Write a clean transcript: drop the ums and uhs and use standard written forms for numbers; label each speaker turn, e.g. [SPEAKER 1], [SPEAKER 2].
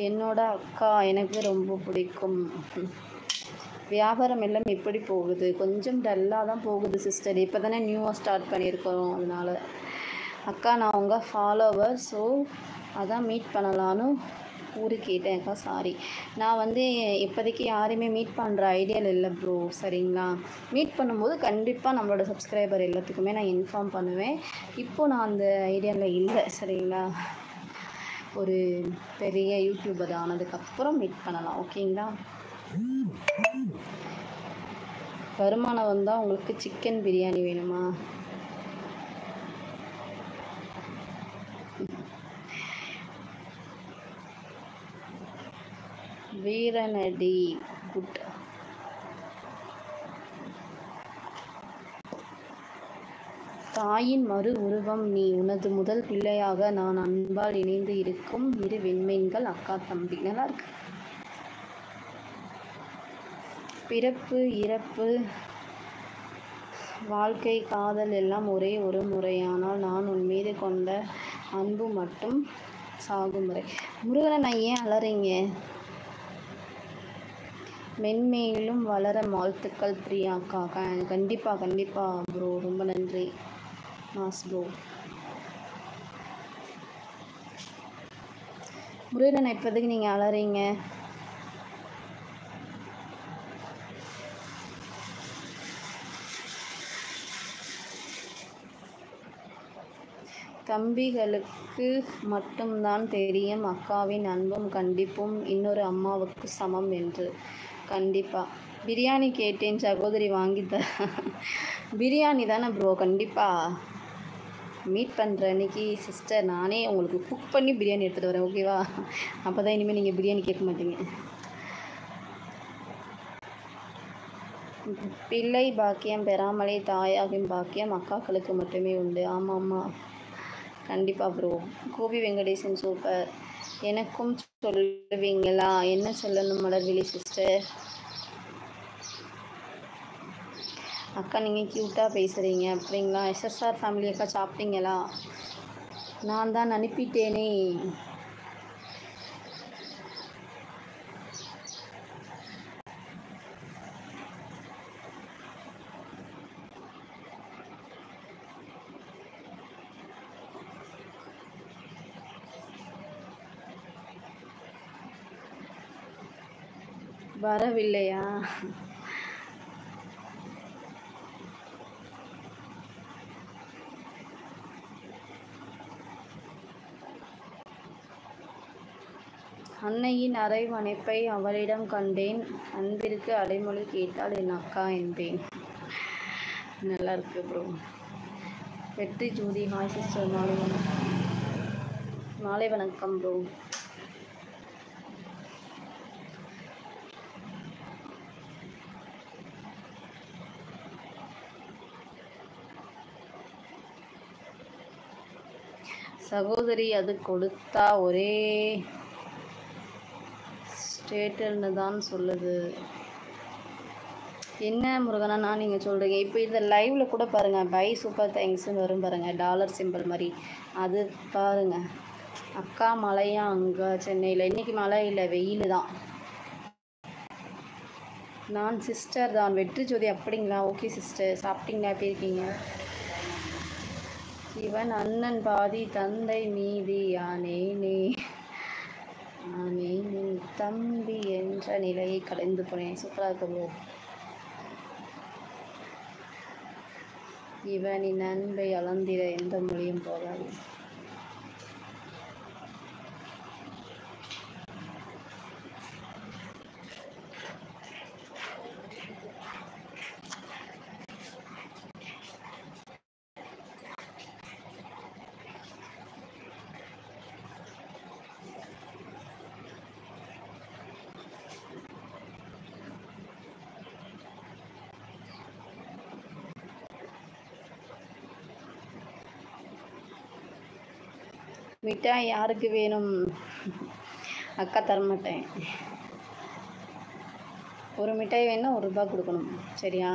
[SPEAKER 1] என்னோட அக்கா எனக்கு ரொம்ப பிடிக்கும். வியாபாரம் எல்லாம் எப்படி போகுது? கொஞ்சம் டல்லாக தான் போகுது சிஸ்டர். இப்போ தானே நியூவாக ஸ்டார்ட் பண்ணியிருக்கோம். அதனால் அக்கா நான் உங்கள் ஃபாலோவர், ஸோ அதான் மீட் பண்ணலான்னு ஊருக்கு கேட்டேன் அக்கா. சாரி, நான் இப்போதைக்கு யாரையுமே மீட் பண்ணுற ஐடியாவில் இல்லை ப்ரோ. சரிங்களா? மீட் பண்ணும்போது கண்டிப்பாக நம்மளோட சப்ஸ்கிரைபர் எல்லாத்துக்குமே நான் இன்ஃபார்ம் பண்ணுவேன். இப்போது நான் அந்த ஐடியாவில் இல்லை. சரிங்களா? ஒரு பெரிய யூடியூபர் ஆனதுக்கப்புறம் மீட் பண்ணலாம். ஓகேங்களா? வருமானம் வந்தால் உங்களுக்கு சிக்கன் பிரியாணி வேணுமா? வீரநடி குட். தாயின் மறு உருவம் நீ, உனது முதல் பிள்ளையாக நான், அன்பால் இணைந்து இருக்கும் இரு விண்மீன்கள், அக்கா தம்பி. நல்லா இருக்கு. பிறப்பு இறப்பு வாழ்க்கை காதல் எல்லாம் ஒரே ஒரு முறையானால் நான் உன் மீது கொண்ட அன்பு மட்டும் சாகும் முறை. முருகனை நான் ஏன் அலறீங்க? மென்மேலும் வளர வாழ்த்துக்கள் பிரியாக்கா. கண்டிப்பாக ப்ரோ. ரொம்ப நன்றி மாஸ் ப்ரோ. முருகனை இப்போதைக்கு நீங்கள் அலறீங்க? தம்பிகளுக்கு மட்டும்தான் தெரியும் அக்காவின் அன்பும் கண்டிப்பும் இன்னொரு அம்மாவுக்கு சமம் என்று. கண்டிப்பாக. பிரியாணி கேட்டேன் சகோதரி, வாங்கித்த. பிரியாணி தானே ப்ரோ? கண்டிப்பாக மீட் பண்ணுற அன்றைக்கி சிஸ்டர் நானே உங்களுக்கு குக் பண்ணி பிரியாணி எடுத்துகிட்டு வரேன். ஓகேவா? அப்போ தான் இனிமேல் நீங்கள் பிரியாணி கேட்க மாட்டீங்க. பிள்ளை பாக்கியம் பெறாமலே தாயாகும் பாக்கியம் அக்காக்களுக்கு மட்டுமே உண்டு. ஆமாம், கண்டிப்பாக ப்ரோ. கோபி வெங்கடேசன் சூப்பர். எனக்கும் சொல்லுவீங்களா? என்ன சொல்லணும் மலர்விழி சிஸ்டர்? அக்கா நீங்கள் க்யூட்டாக பேசுகிறீங்க. அப்படிங்களா? SSR ஃபேமிலி அக்கா சாப்பிட்டீங்களா? நான் தான் அனுப்பிட்டேனே. வரவில்லையா? அன்னையின் அரவணைப்பை அவளிடம் கண்டேன். அன்பிற்கு அடைமொழி கேட்டால் என் அக்கா என்பேன். நல்லா இருக்கு ப்ரோ. வெற்றி ஜோதி ஹாய் சிஸ்டர். மாலை வணக்கம் ப்ரோ. சகோதரி அது கொடுத்தா ஒரே ஸ்டேட்டுன்னு தான் சொல்லுது. என்ன முருகனா நீங்கள் சொல்கிறீங்க? இப்போ இந்த லைவில் கூட பாருங்கள், பை சூப்பர் தேங்க்ஸ்ன்னு வரும் பாருங்கள், டாலர் சிம்பிள் மாதிரி. அது பாருங்கள். அக்கா மழையா அங்கே சென்னையில்? இன்றைக்கி மழை இல்லை, வெயில் தான். நான் சிஸ்டர் தான். வெற்றி ஜோதி. அப்படிங்களா? Okay sister. சாப்பிட்டீங்களா? எப்படி இருக்கீங்க? இவன் அண்ணன் பாதி தந்தை மீதி யானேனே தம்பி என்ற நிலையை கலைந்து போனேன். சூப்பராக இருக்கோ? இவனின் அன்பை அளந்திட எந்த மொழியும் போதாது. மிட்டாய் யாருக்கு வேணும்? அக்கா தரமாட்டேன். ஒரு மிட்டாய் வேணுன்னா ₹1 கொடுக்கணும். சரியா?